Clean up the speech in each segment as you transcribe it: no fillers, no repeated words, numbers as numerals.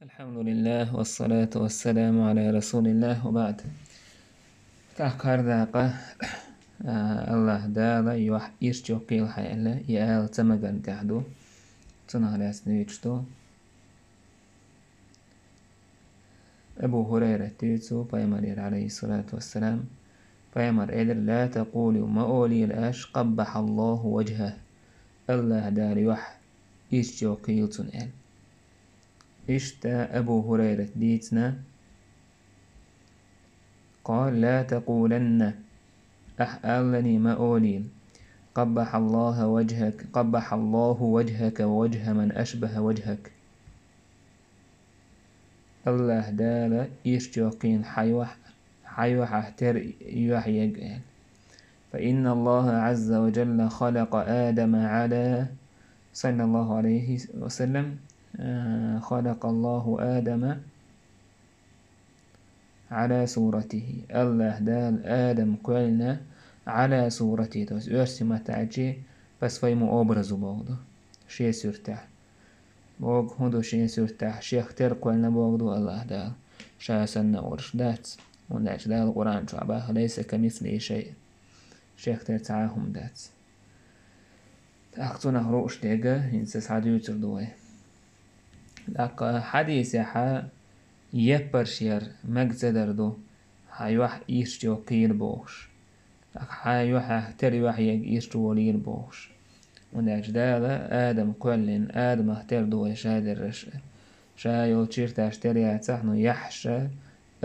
الحمد لله والصلاة والسلام على رسول الله وبعد. تحكر داقة الله دالا يوح إيش قيل حيالا يال تمغن تحدو تنهلاس نيجتو أبو هريرة تيتسو بيمر عليه الصلاة والسلام بيمر إدر لا تقولوا ما أولي الأش قبح الله وجهه الله دال يوح إيش قيل تنال إشتا أبو هريرة ديتنا قال لا تقولن أحألني ما أولين قبح الله وجهك ووجه من أشبه وجهك الله دال يشجوقين حيوح احتر يحيق فإن الله عز وجل خلق آدم على صلى الله عليه وسلم خلق الله آدم على صورته الله دال آدم قلنا على صورته توس أرسمة تعجي بس فيمو أبرزو بوغدو شي سرتاح بوغ هندو شي سرتاح شيخ ترقلنا بوغدو الله دال شاسنا ورش دات ونداش دال القرآن شعباه ليس كمثله شيء شيخ ترتعاهم دات تأخذنا روش ديگه هنسس حديو تردوه لك حديث يحا يبرشير مجزدردو حيوح إيش جو قيل بوش حيوح تري وح إيش توليل بوش ونداش دالا آدم كلن آدم اختردو شادر شايل تشيرتاش تري اتسحنو يحشا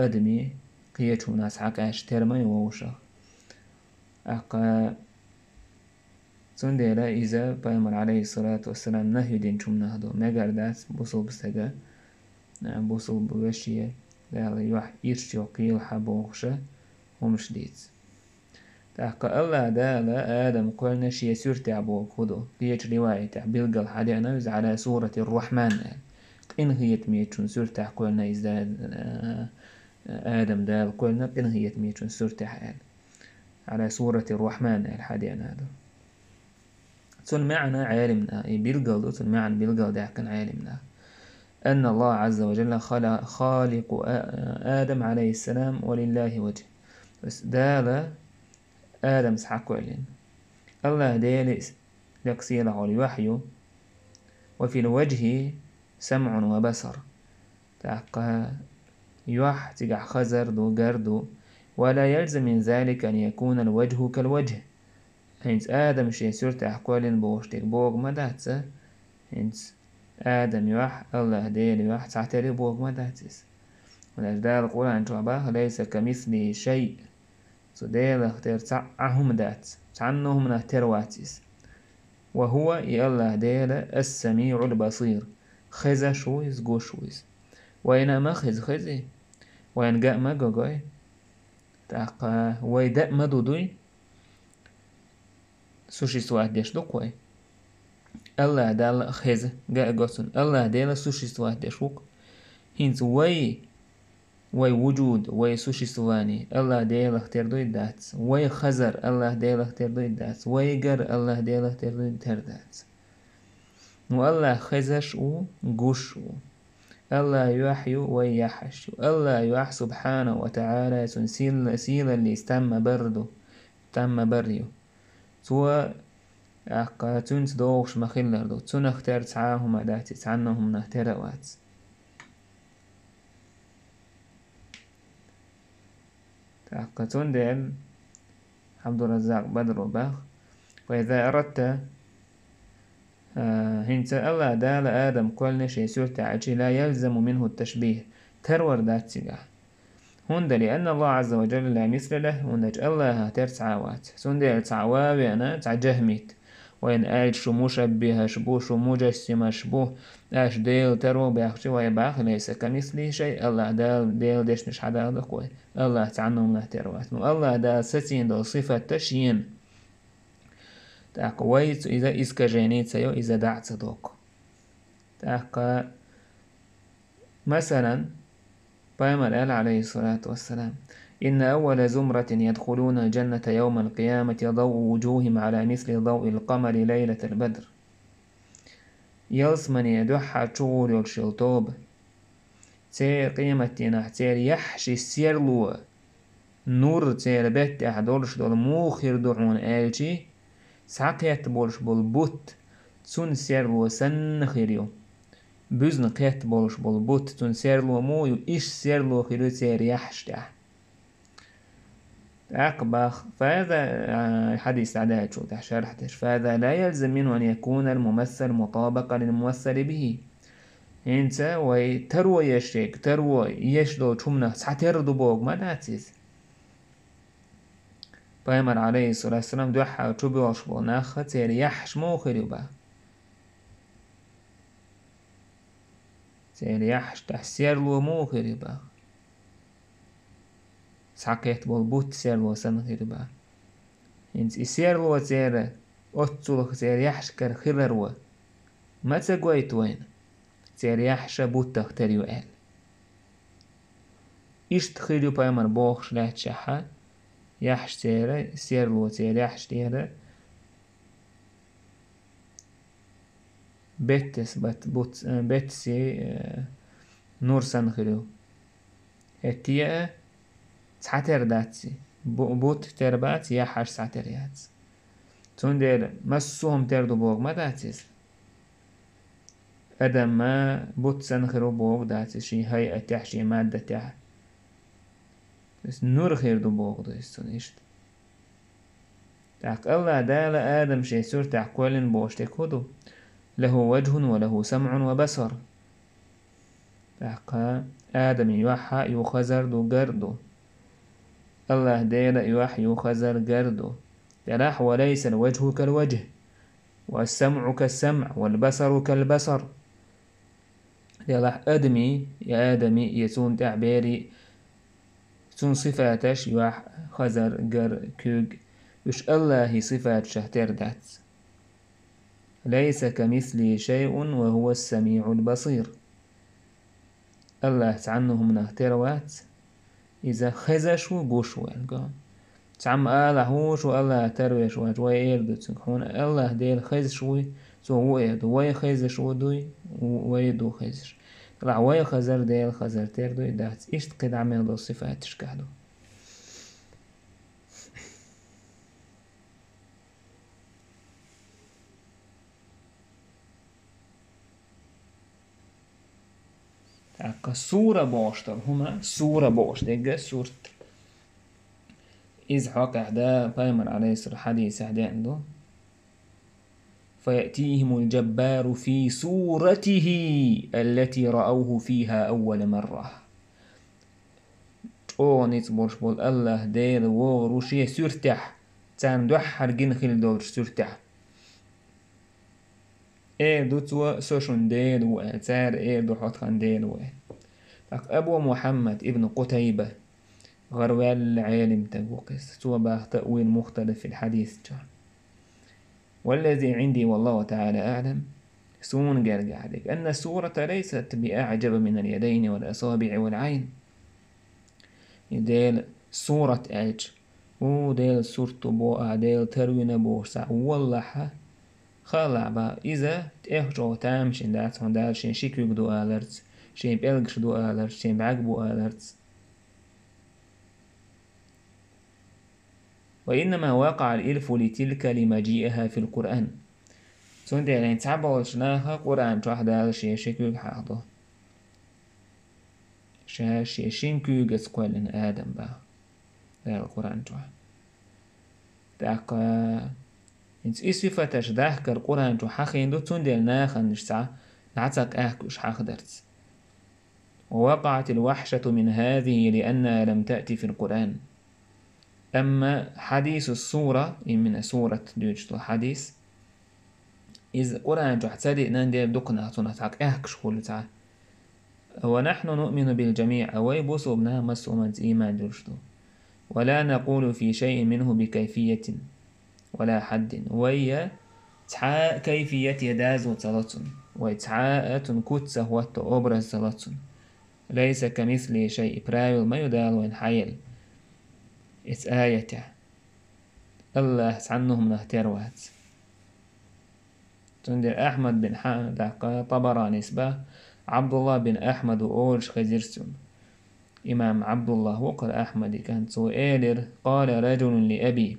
أدمي قيتو ناس حكاش ترمي ووشا أقا سنديلا إذا بيمر عليه الصلاة والسلام نهي دين شم نهدو مجر داس بوصل بسجا بوصل بوشية دالا يوح إيش جو قيل حبوشا ومش ديت تحقق الله دالا آدم قلنا شيء سورة عبوك خدو قيش رواية بلغل حدينا على سورة الرحمن إن هي تميتشون سورة قلنا إذا آدم دال قلنا إن هي تميتشون سورة على سورة الرحمن الحدينا هذا تون معنى عالمنا بلغل تون معنى بلغل ده كان عالمنا أن الله عز وجل خالق آدم عليه السلام ولله وجه بس دالا آدم سحق علين الله ديال يقصيله الوحي وفي الوجه سمع وبصر تحقى يوح تقع خزر دو قردو ولا يلزم من ذلك أن يكون الوجه كالوجه هنس آدم شيء سورة أحقالين بوشتك بوغ مداتس هنس آدم يوح الله ديال يوح تعتري بوغ مداتس والأجدال القرآن تعباه ليس كمثله شيء سوديل اختير تعهم دات تعنهم نهتر واتس وهو يالله ديل السميع البصير خزا شويز جو شويز وين ما خزي وين جاء ما جوجاي تاقا ويداء ما دودوي سوشي سوات ديش دوكوي الله دال خز جاء جوسن الله ديل سوشي سوات ديشوك هينز وي وجود سوشي سواني الله ديل اختير دوي دات خزر الله ديل اختير دوي دات جر الله ديل اختير دوي دات والله خزش جوش الله يحيي ويحش الله يح سبحانه وتعالى سيل اللي استم برده تم بريو سوى أقاتون تدوغش مخيلردو تون اختار تعاهم داتي تعنهم نهتروات تحققون ديل عبد الرزاق بدر وباخ وإذا أردت هنت الله دال آدم كل شيء سورة عجي لا يلزم منه التشبيه ترور ذات سجاه هند لأن الله عز وجل لا مثل له ونج الله ترتعوات سندل تعواوي أنا تعجهميت وإن آل شو مشبه شبو شو مجسم شبو أش ديل ترو بيخشي ويباخ ليس كمثله شيء الله ديل ديش مش حدا دقوي الله تعنهم له تروات الله دا ستين دو صفة تشين تاقويت إذا إسكا جينيت سيو إذا دعت دوق تاقا مثلا بيمر قال عليه الصلاة والسلام إن أول زمرة يدخلون الجنة يوم القيامة ضوء وجوههم على مثل ضوء القمر ليلة البدر يلس من يدوح تشور يلشلطوب تير قيمتنا تير يحشي سيرلو نور تير بيت أحدولش دول موخير دعون آلجي ساقيت بولش بول بوت تون سيرلو سن خيريو بزن قيت بولش بول بوت تون سيرلو مويو إيش سيرلو خيريو تير يحشتح أقبخ فهذا حديث عداد شو شرحتش. فهذا لا يلزم منه أن يكون الممثل مطابقا للممثل به. انت ويترو يشيك ترو يشدو تشمنا ساتردو بوغ ما داتيز بايمر عليه الصلاة والسلام دوحا وشبي وشبو ناخا تير يحش موخري با تير يحش تحسير لو موخري با ساقيت بول سير لو سنخري با انت يسير لو تير أتسولك تير يحش كر خيرو ما تقويت وين تير يحش بوت تختريو آل إيش تخيلو بايمر بوخش لا تشحا يحش تير سير لو تير يحش تير بيتس بوت بيتسي نور سنخريو هتيا ساتر داتسي بوت تربات يحش ساتريات تندر مسوهم تردو بوغ ما داتيس أدم ما بوت سنخرو بوغ داتيس شي هيئة تحشي مادة تح بس نور خير دو بوغ دو استونيشت تاك الله دال آدم شي سور تاك كولن بوشتك هدو له وجه وله سمع وبصر تاك آدم يوحى يخزر دو قردو الله ديل يوحى يخزر قردو تلاح وليس الوجه كالوجه والسمع كالسمع والبصر كالبصر تلاح أدمي يا آدمي يسون تعبيري سون صفاتش يوح خزر قر كوغ وش الله صفات شهتر دات ليس كمثله شيء وهو السميع البصير الله تعنهم نهتروات إذا خزشوا قوشوا القام تعم الله هوش والله ترويش وجوي إيردو تنكحون الله ديل خزشوي سو هو إيردو وي خزشو دوي ويدو خزش طلع وي خزر ديل خزر تيردو دات إيش تقيد عمل دو صفات تشكهدو تاكا سورة بوشتر هما سورة بوش ديجا سورة إذ حقع دا بايمر عليه الحديث عدي عنده فيأتيهم الجبار في صورته التي رأوه فيها أول مرة نيت بولش بول الله دير وغروشية سورتح تان دوحر جنخل دور سورتح دو توا سوشن دير وآتار دو حطخان دير أبو محمد ابن قتيبة غروال العالم تبوقس توا باه تأويل مختلف في الحديث جار والذي عندي والله تعالى أعلم سون قرق عليك أن السورة ليست بأعجب من اليدين والأصابع والعين ديل سورة أج وديل سورة بوء ديل تروين بورسع والله خلع با إذا تأخجو تامشين داتون دالشين شكيوك دو آلرت شين بيلقش دو آلرت شين بعقبو آلرت وإنما وقع الإلف لتلك لمجيئها في القرآن سون دي لين تعبوا شناها قرآن تروح دال شي شكيوك حاضو شي شينكيوك اسكوالن آدم با دال القرآن تروح داقا انت إسوي فتش داهك القرآن تروح حخين دو تون دي ناخن نشتع نعتك أهكوش حاخدرت ووقعت الوحشة من هذه لأنها لم تأتي في القرآن أما حديث السورة من سورة ديجتو حديث إذا قرآن تحتدئ نندي دقنا تنتعك أهكش كل تعال ونحن نؤمن بالجميع أوي بصوبنا مسومة إيمان ديجتو ولا نقول في شيء منه بكيفية ولا حد ويا تعاء كيفية يداز وتلطن ويتعاء تنكتسه وتأبرز تلطن ليس كمثل شيء برايل ما يدال وين حيل آيته الله عنهم نهتروات تندر أحمد بن حامد طبراني سبا عبد الله بن أحمد وأولش خزيرسون إمام عبد الله وقر أحمد كان سؤالر قال رجل لأبي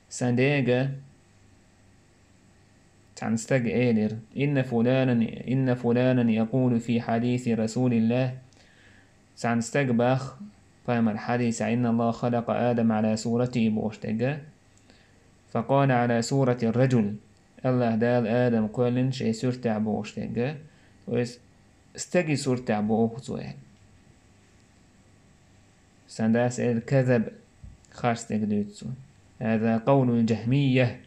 سنداجة تنستج آلر إن فلانا يقول في حديث رسول الله سنستج باخ فما الحديث إن الله خلق آدم على صورته بوشتجة فقال على صورة الرجل الله دال آدم قولن شيء سورتع بوشتجة استجي سورتع بوشتجة سنداس الكذب خارستك دوتسو هذا قول الجهمية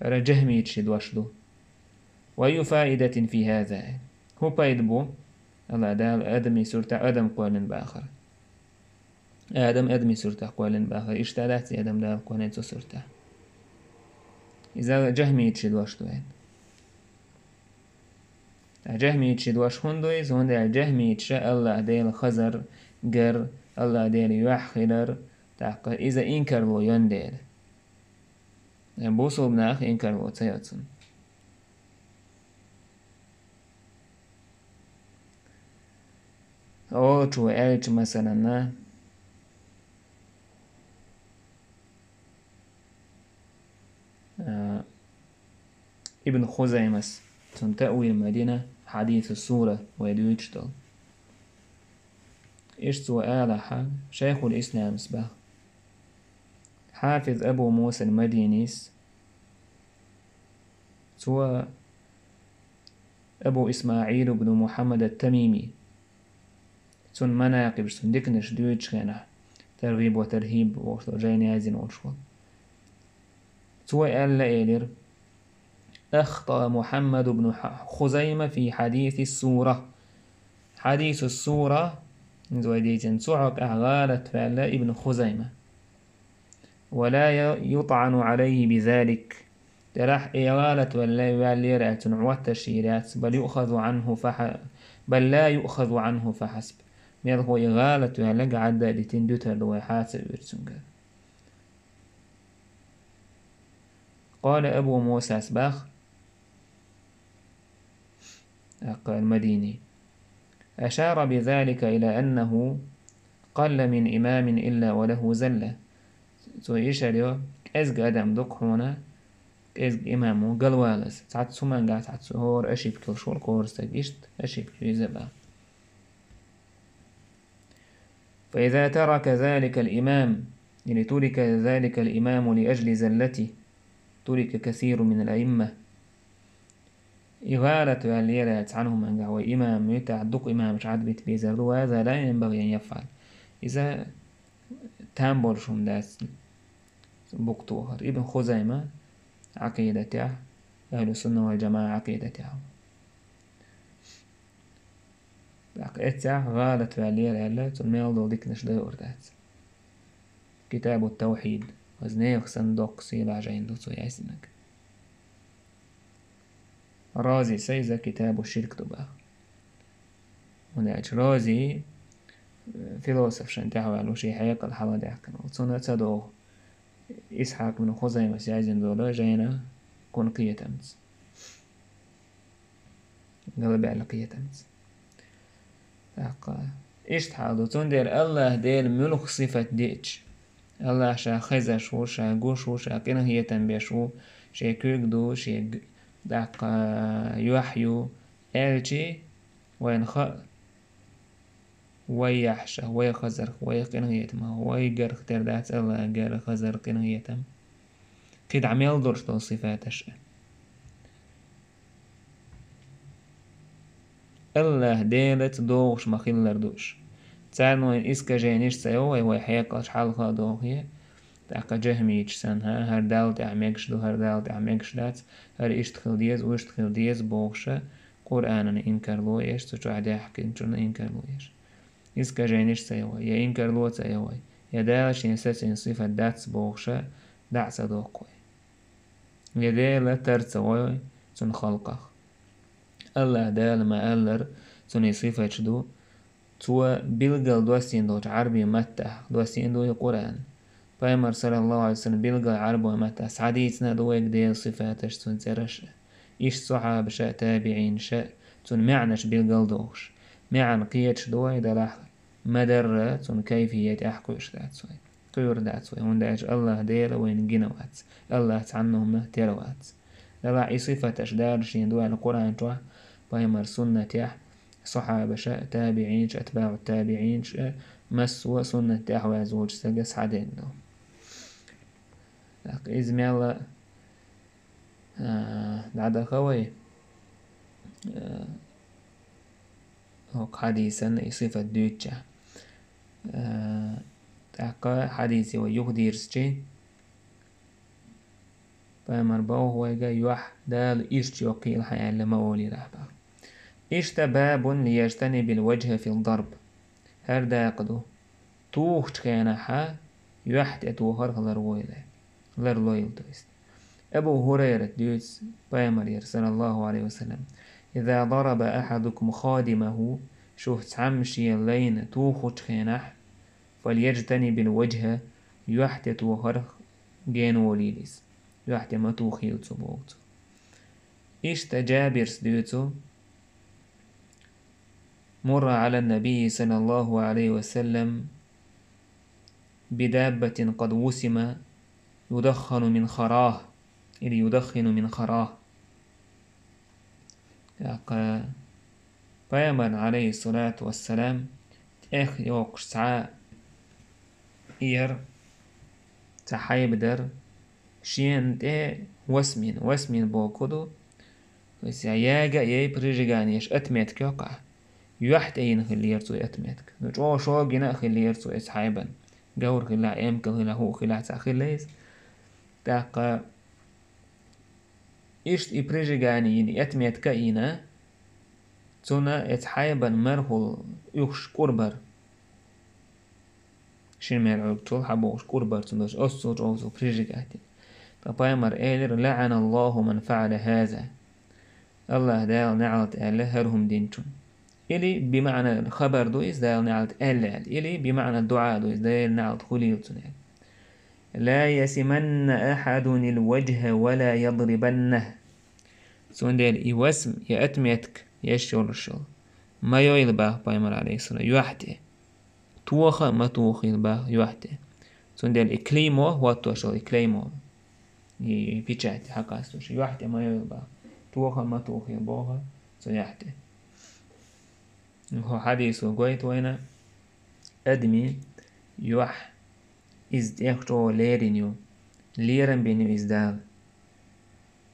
رجهمي تشد وشدو وأي فائدة في هذا هو بايدبو الله دال آدم سورتع آدم قولن بآخر آدم سورتع قولن بآخر اشتالات آدم دال قولن سورتع إذا جهمي تشد وشدو جهمي تشد وش هندويز هند جهمي تشاء الله ديل خزر جر الله ديل يحخلر تاق إذا إنكر لو ينديل بوصل بناخ إنكر لو تياتسون أو شو ألج مثلا ابن خزيمس تأويل مدينة حديث السورة ويدويتشتل إيش سؤال شيخ الإسلام سبا حافظ أبو موسى المدينيس سوى أبو إسماعيل بن محمد التميمي سن مناقب سن ديكنش دويتش كان ترغيب وترهيب وجاين عايزين وشو سوى قال لإيلر أخطأ محمد بن خزيمة في حديث السورة حديث السورة زويديتن سعك أغالت فعلا ابن خزيمة ولا يطعن عليه بذلك ترح إغالة ولا يوالي رأتن عوات الشيرات بل لا يؤخذ عنه فحسب ميرهو إغالة ولا قعدة لتندوتر لوحات الورسنجر قال أبو موسى أسباخ المديني أشار بذلك إلى أنه قل من إمام إلا وله زلة سو يشاريو كأزق أدم دوك هنا كأزق إمامه قل والس تعد سمان قاعد تعد سهور أشيب كل شور كورس تقشت أشيب كيزبا فإذا ترك ذلك الإمام يعني ترك ذلك الإمام لأجل زلته ترك كثير من الأئمة إغارة والليلة عنهم أنجا وإمام يتعدق إمام مش عاد بيت بيزر وهذا لا ينبغي أن يفعل إذا تامبر شم داس بوقتوهر ابن خزيمة عقيدته أهل السنة والجماعة عقيدته عقيدته غالت والليلة لا تنميل ديك نشده أردات كتاب التوحيد وزنيخ صندوق سيلا جاين دوتو ياسنك رازي سيزا كتاب الشرك تبا ونعج رازي فيلوسف شنتاهو على شي حيق الحلا داكن وصنا تدو إسحاق من خزيمة سيازين دولا جاينا كون قية أمس قلب على قية أمس إيش تحادو تندير الله ديل ملك صفة ديتش الله شا خزا شو شا قوشو شا كنا هي تنبيشو شي كيكدو شي داق يوحيو إلجي ويحشى ويخزر ويقنهيتم ويقرخ تردات الله قال خزر قنهيتم كد عميل درش تو صفاتش الله ديلت دوغش مخيلر دوش تسان وين إسكا جينيش سيوه ويحيقش حالها دوغيه تاقا جهميش سنها هر دال تعميقش دو هر دال تعميقش دات هر اشتخل ديز واشتخل ديز بوغشة قرآن إنكر لو إيش تجو عدي حكين جرنا إنكر لو إيش إسكا جينيش سيوه يا إنكر لو سيوه يا دالش ينسسين صفة داتس بوغشة دعس دوقوي يا دال ترسوي سن خلقه الله دال ما ألر سن صفة شدو تو بلغل دوستين دوش عربي متح دوستين دو قرآن فايمر صلى الله عليه وسلم بلغل عربي متح حديثنا دوك ديل صفاتش سن زرش إيش صحاب شاء تابعين شاء تون معناش بالقلدوش معنى قيتش دوي دلح مدر تون كيفية أحكوش دات سوي كيور دات سوي ونداش الله دير وين جنوات الله تعنهم تيروات دلح صفتش دارشين دوي القرآن توح بايمر سنة يح صحابة شاء تابعين أتباع التابعين مسوى سنة تح وزوج سجس حدين دو إذ ميلا بعد خوي هوك حديثا صفة دوتشا تحقا حديثي ويقدر سجي فمر باو هو يوح دال إيش يقيل حياة لما أولي رحبا إيش باب ليجتنب الوجه في الضرب هر داقدو توخ تخينا يوحت أتوهر غلر لويل تويست أبو هريرة ديوس بامر صلى الله عليه وسلم إذا ضرب أحدكم خادمه شوف تعمشي اللين توخ تخينح فليجتنب الوجه يوحت أتوهر جين وليليس يوحت ما توخيل تبوغتو إيش تجابر سديوتو مر على النبي صلى الله عليه وسلم بدابة قد وسم يدخن من خراه إلي يدخن من خراه فيمن عليه الصلاة والسلام إخ يوقش سعاء إير تحيب در شين تي وسمين بوكودو وسياجا يي بريجانيش أتمتك يقع يوحت أين خليرتو أتمتك نجو شو جنا خليرتو إسحايبا جور خلا أم كلا هو خلا تأخليس تاقا إيش إبريجاني يني أتمتك إينا تونا إسحايبا مرهول يخش كوربر شين مرعوب طول حبوش كوربر تندوش أسوج أوزو بريجاني فبايمر إيلر لعن الله من فعل هذا الله دال نعلت أله هرهم دينتون إلي بمعنى الخبر دويس دال نعلت أله إلي بمعنى الدعاء دويس دال نعلت خليلتون لا يسمن أحد الوجه ولا يضربنه سون دال يوسم يأتميتك يشور الشل ما يويلباه بايمر عليه الصلاة يوحته توخا ما توخيلباه يوحته سون دال إكليمو هو توشل إكليمو يبيتشات حقاستوش يوحته ما يويلباه توخا ما توخيلبوها سيحته هو حديث وقويت وين أدمي يوح إز يخشو ليرينيو ليرن بينيو إزدال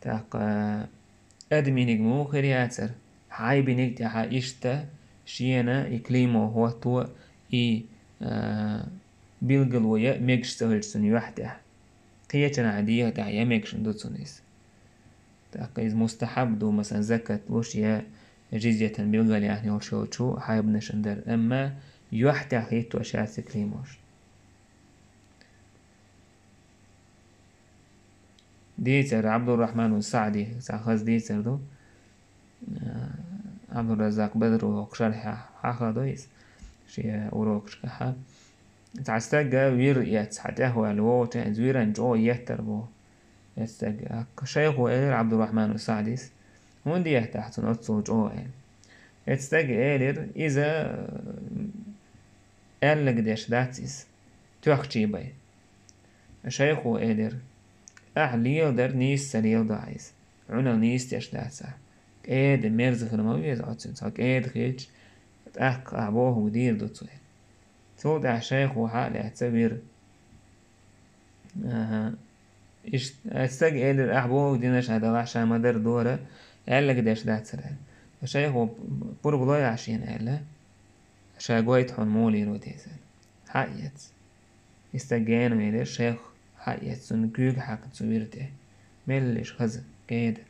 تاقا أدمي نجمو خرياتر حاي بينيك تاقا إشتا شينا إكليمو هو تو إي بيلقلوية ميكش تهلسون يوحته قيتنا عادية تاقا ميكش ندوتسونيس تاقا إز مستحب دو مثلا زكاة وشيا جزية بيلغل يعني وشو حايب نشندر أما يوحتا خيتو أشياء سكريموش ديتر عبد الرحمن السعدي ساخذ ديتر دو عبد الرزاق بدر وقشرح حاخا دويس شيا أوروكش كحا تعستقى وير يتحته الووتا زويرا جو يهتر بو يستقى شيخ وإير عبد الرحمن السعديس وندي يهتحت نتصو جو إير يتستقى إير إذا قال قديش داتيس توخشي باي شيخ وإير أحليل در نيس سريل داعيس عنا نيس تيش داتسا كيد ميرز خرموي يزعطسن ساك كيد خيج تأخ أعبوه ودير دوتسوه سود عشيخ وحال اعتبر إيش أستج إيدر أحبوه ودينش هذا عشان مدر دورة قال قديش داتسر الشيخ بربلاي عشين قال عشان قويت حنمولي روتيسن حقيت استجانو إيدر شيخ حقيت سن كيوك حق تسويرته ملش خزن كيدر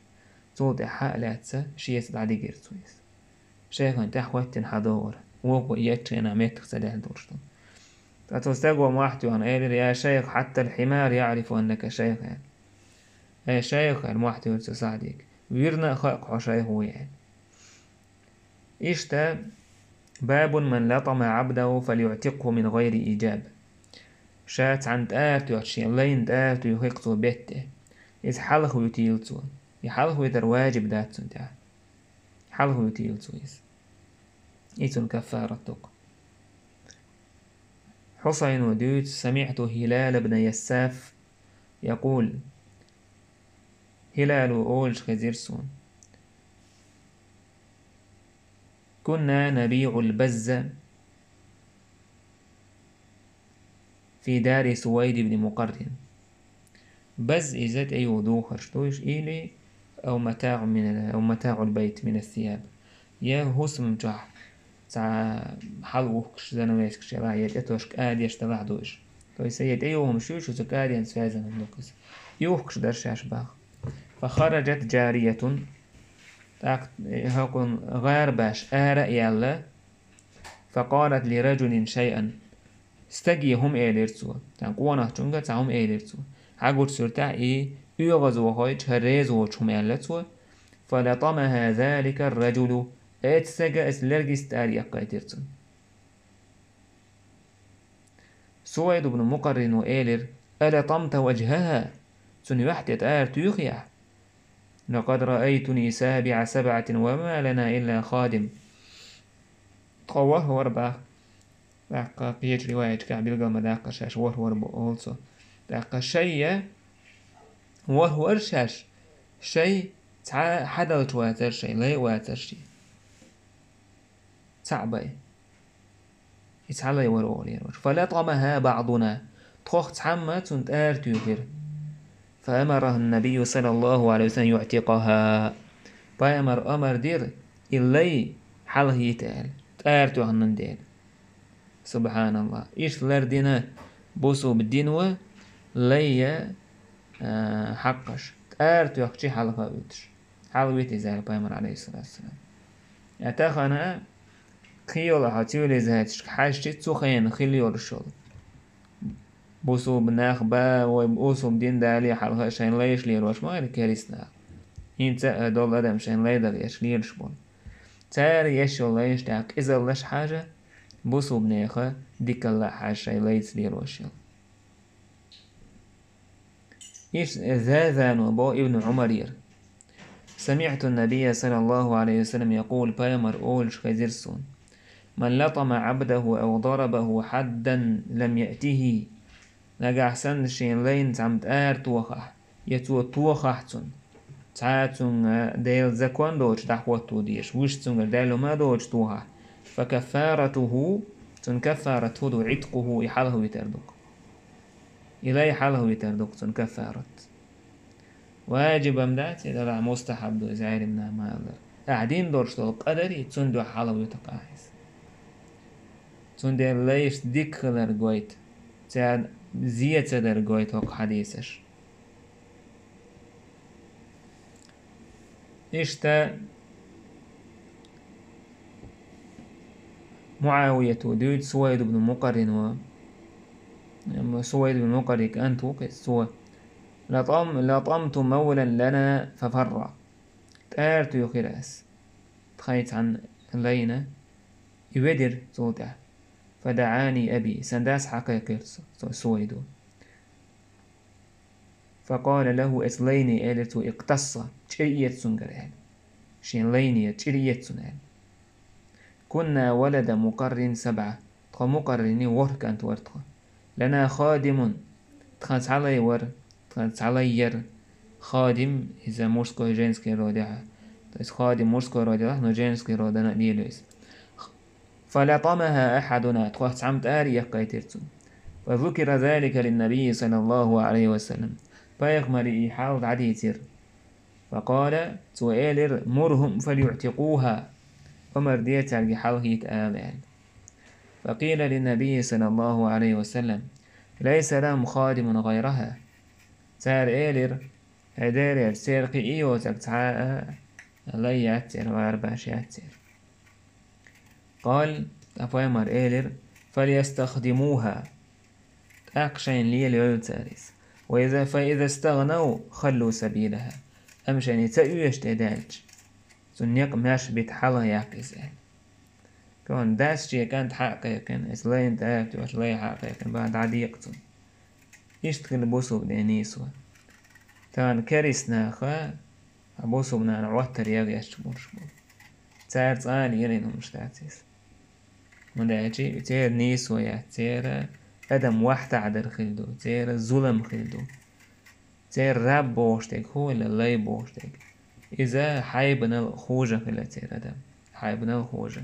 صوت حق لاتسا شيس بعد جيرتويس شيخ انت حوتن حضور وقو يتشين عميتك سدال دورشتن تتستقوى محتو عن قال يا شيخ حتى الحمار يعرف أنك شيخ يا شيخ المحتو يرتساعدك ويرنا خلق شيخ ويان إشتا باب من لطم عبده فليعتقه من غير إيجاب شات عن تآتو عشين لين تآتو يحقتو بيته إذ حلخ يتيلتو يحلخ يتر واجب داتو انتها حله يتيل سويس إيتون كفارة تق. حسين وديت سمعت هلال بن يساف يقول هلال أولج خزيرسون كنا نبيع البز في دار سويد بن مقرن. بز إزات أي وضوخر شتوش إلي أو متاع البيت من الثياب يا هسم جح تاع حلوكش زنويسكش لا يتوشك آدي يشتلع دوش تو يسيد أيوهم شوش وتكادي انسفازن هندوكس يوخكش درشاش باخ. فخرجت جارية هكون غير باش يلا فقالت لرجل شيئا استجي هم إيليرتسو تنقوانا تونغا تاهم إيليرتسو عقود سرتا يغزو هاي تهريزو تشم إيليرتسو فلطمها ذلك الرجل اتسجا اسلرجس تاريا قايترتسون. سويد بن مقرن وإيلر ألطمت وجهها تن يحتت تيخيا لقد رأيتني سبعة وما لنا إلا خادم. تقوه وربا داقا بيج رواية كعبيلغا مداقا شاش وربا also داقا شيء ورشاش شيء حدلت واتر شيء لا واتر شيء تعبي يتعلي ورولي فلطمها بعضنا تخوخ تحمى تنت تيخير فأمره النبي صلى الله عليه وسلم يعتقها أمر دير إلي حله يتعال تارتو هنن دير. سبحان الله إيش لردنا بوسو بالدينوة لي حقش تارتو يخشي حلقة ويتش حلويت إزاي بأمر عليه الصلاة والسلام أتاخنا خيولا هاتيولي زهاتش حاجتي تسوخين خيليول الشغل بوسو بناخ با وبوسو بدين دالي حلقة شين ليش ليروش ما غير كاريسنا انت دول ادم شين ليدر يش ليرش بون تاري يشو ليش تاك إذا لش حاجة بوسو بناخة ديك الله حاجة شين ليش ليروش إيش ذاذان وبو ابن عمرير سمعت النبي صلى الله عليه وسلم يقول بايمر أولش خزيرسون من لطم عبده أو ضربه حدا لم يأته نجا حسن شين لين تعمد توخح يتو توخحتون تعاتون ديل زكوان دوش تحوتو ديش وش تنجر ديلو ما دوش توها فكفارته تنكفارته دو عتقه يحاله يتردك إلي حاله يتردك تنكفارت واجب أمدات إذا مستحب دو إزعير منها ما يقدر قاعدين دورش دو قدري تندو حاله يتقاعس تندو ليش ديكلر قويت تعد زيادة در قويت هوك حديثش إشتا معاوية ودود سويد بن مقرن سويد بن مقرن كأن توقف سوى لطمت مولا لنا ففر تارت يخيراس تخيت عن لينا يودر صوته فدعاني أبي سنداس حقيقي سويدو فقال له إسليني إلتو اقتص تشرية سنجران شين ليني تشرية سنان كنا ولد مقرن 7 تخا مقرني ورك أنت ورتخا لنا خادم تخانت علي ير خادم إذا مورسكو جينسكي رودعها خادم مورسكو رودعها نو جينسكي رودعنا نيلويس فلطمها أحدنا تخوة عمت آرية قيترتون فذكر ذلك للنبي صلى الله عليه وسلم فيغمر إحاول عديتر فقال سؤالر مرهم فليعتقوها أمر ديت على حاله آمال. فقيل للنبي صلى الله عليه وسلم ليس لهم خادم غيرها سار إيلر هدار سيرقي إيوتك تعاء لي يأتر وارباش يأتر. قال أفايمر إيلر فليستخدموها أقشين لي ليلتاريس فإذا استغنوا خلوا سبيلها أمشاني تأيوش تدالج سنيق ماش بيتحالها يعكسان كون داس شي كانت حقيقا إسلاين تأكد واش لاي حقيقا بعد عديقتون يشتغل بوسو بدانيسوا تان كاريس ناخا بوسو بنان عواتر يغيش شمول تارت يرينو مش تاتيس مداجي تير نيس ويا تير أدم واحد عدر خلدو تير ظلم خلدو تير راب بوشتك هو اللي لاي بوشتك إذا حايبنا الخوجة خلا تير أدم حايبنا الخوجة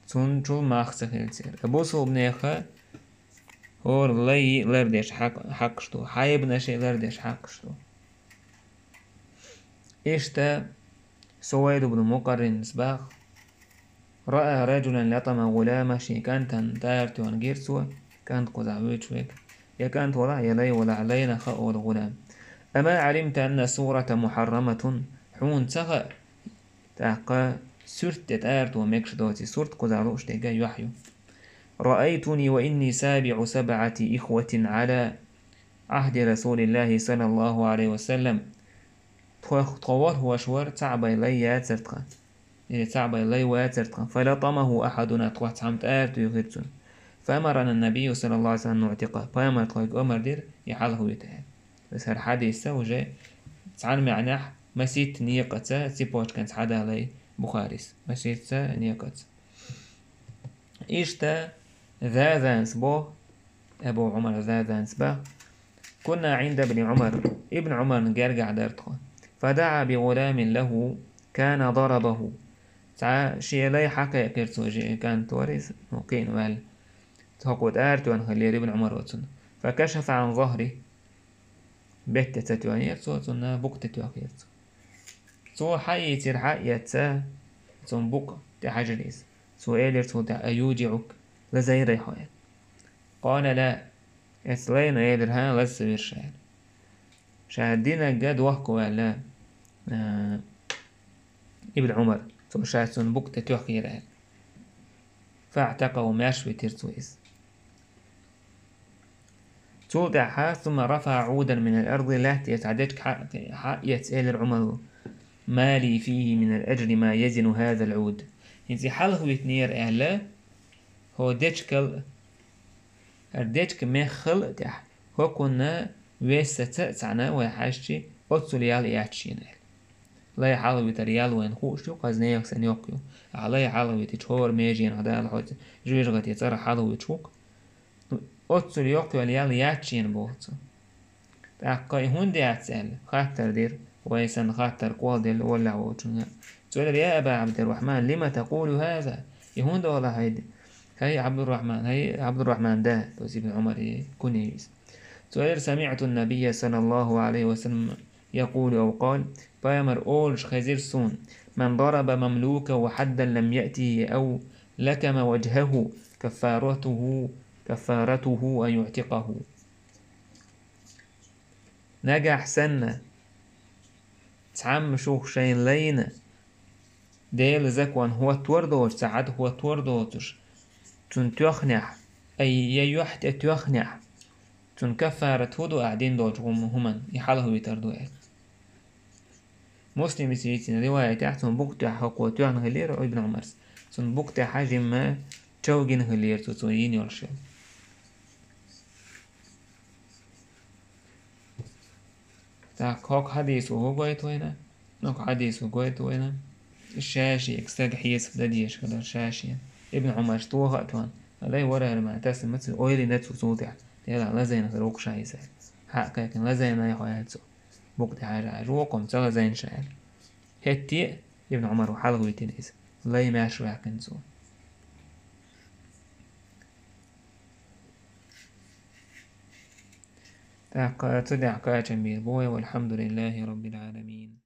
تون شو ماخسة خلا تير أبوسو بنيخا هور لاي لردش حقشتو حايبنا شي لردش حقشتو إشتا سويد بن مقرن سباخ رأى رجلا لطم غلامة شي كانت تارتو انجيرسو كانت قزعويت شويك يا كانت ولا يلي ولا علينا خأو الغلام أما علمت أن سورة محرمة حون تغى تاقا سورت تارتو ميكش دوتي سورت قزعوش تيجا يحيو رأيتني وإني سابع 7 إخوة على عهد رسول الله صلى الله عليه وسلم تخور هو شور تعبي لي ياترتقا تعبي لي واترتقا فلطمه أحدنا تعمت آرتو يغيرتون فأمرنا النبي صلى الله عليه وسلم نعتقه فأمر تقول أمر دير يحاله يتهل بس هالحديثة وجاء تعال معناه مسيت نيقة تيبوش كانت حدا لي بخاريس مسيت نيقة إيشتا ذا ذانسبو أبو عمر ذا ذانسبه كنا عند ابن عمر نرجع دارتخو فدعا بغلام له كان ضربه تعا شي لا حكى كرتو جي كان توريس مقين وال تقود آرتو أن خلي ابن عمر وتن فكشف عن ظهره بيت تتواني يرتو تن بوك تتوانيرتو تو حي ترحى يتا تن بوك تحجريس سؤال تو أيوجعك لزي ريحان قال لا اسلين يدرها لسه شاهد شاهدين جد وحكوا على ابن عمر تو شاهدون بوك تتوحي رأي فاعتقوا ماشوي ترتويس تودعها ثم رفع عودا من الأرض لا يتعددك حق يتسأل العمر ما لي فيه من الأجر ما يزن هذا العود انتي حلق بيتنير أهلا هو ديتك مخل تح هو كنا ويسة تعنا ويحاشي أتو ليال ياتشين لا يحلو بتريال وين خوشيو قزني يكسن يوكيو على يحلو بتشهور ميجين هذا الحوت جويش غتي يتصرح حلو بتشوك أتو ليوكيو ليال ياتشين بوتو تاقاي هندي أتسأل خاطر دير ويسن خاطر قوادل ولا ووتشنا تقول يا أبا عبد الرحمن لما تقول هذا يهوند ولا هيدي هي عبد الرحمن ده توسيب عمر كنيس تقول سمعت النبي صلى الله عليه وسلم يقول أو قال بامر أولش خزير سون من ضرب مملوكا وحدا لم يأتيه أو لكم وجهه كفارته أن يعتقه نجح سنة تعم شوخ شين لينا ديل زكوان هو توردوش ساعد هو توردوش تون تخنح أي يحت تخنح تون كفارة هدو قاعدين دوج هما يحاله يتردو مسلم يسيتنا رواية تحتهم بوكتا حقوة تون غلير أو ابن عمر تون بوكتا حاجم ما تشوجين غلير تتوين يرشل تاك هوك حديثو هو قويت وينا نوك حديثو قويت وينا الشاشي اكستاق حيس بديش كده الشاشي ابن عمر شتوها أتوان علي ورا لما تاسم مثل أويلي نتسو صوتع تيلا لازين غروق شايسة حق كاكن لازين يحوياتسو بوقت حاجة عجوكم تغى زين شايل هتي ابن عمر وحلغوي تنيس لا يماشوا يحكنسو تدع كاچن بير بوي والحمد لله رب العالمين.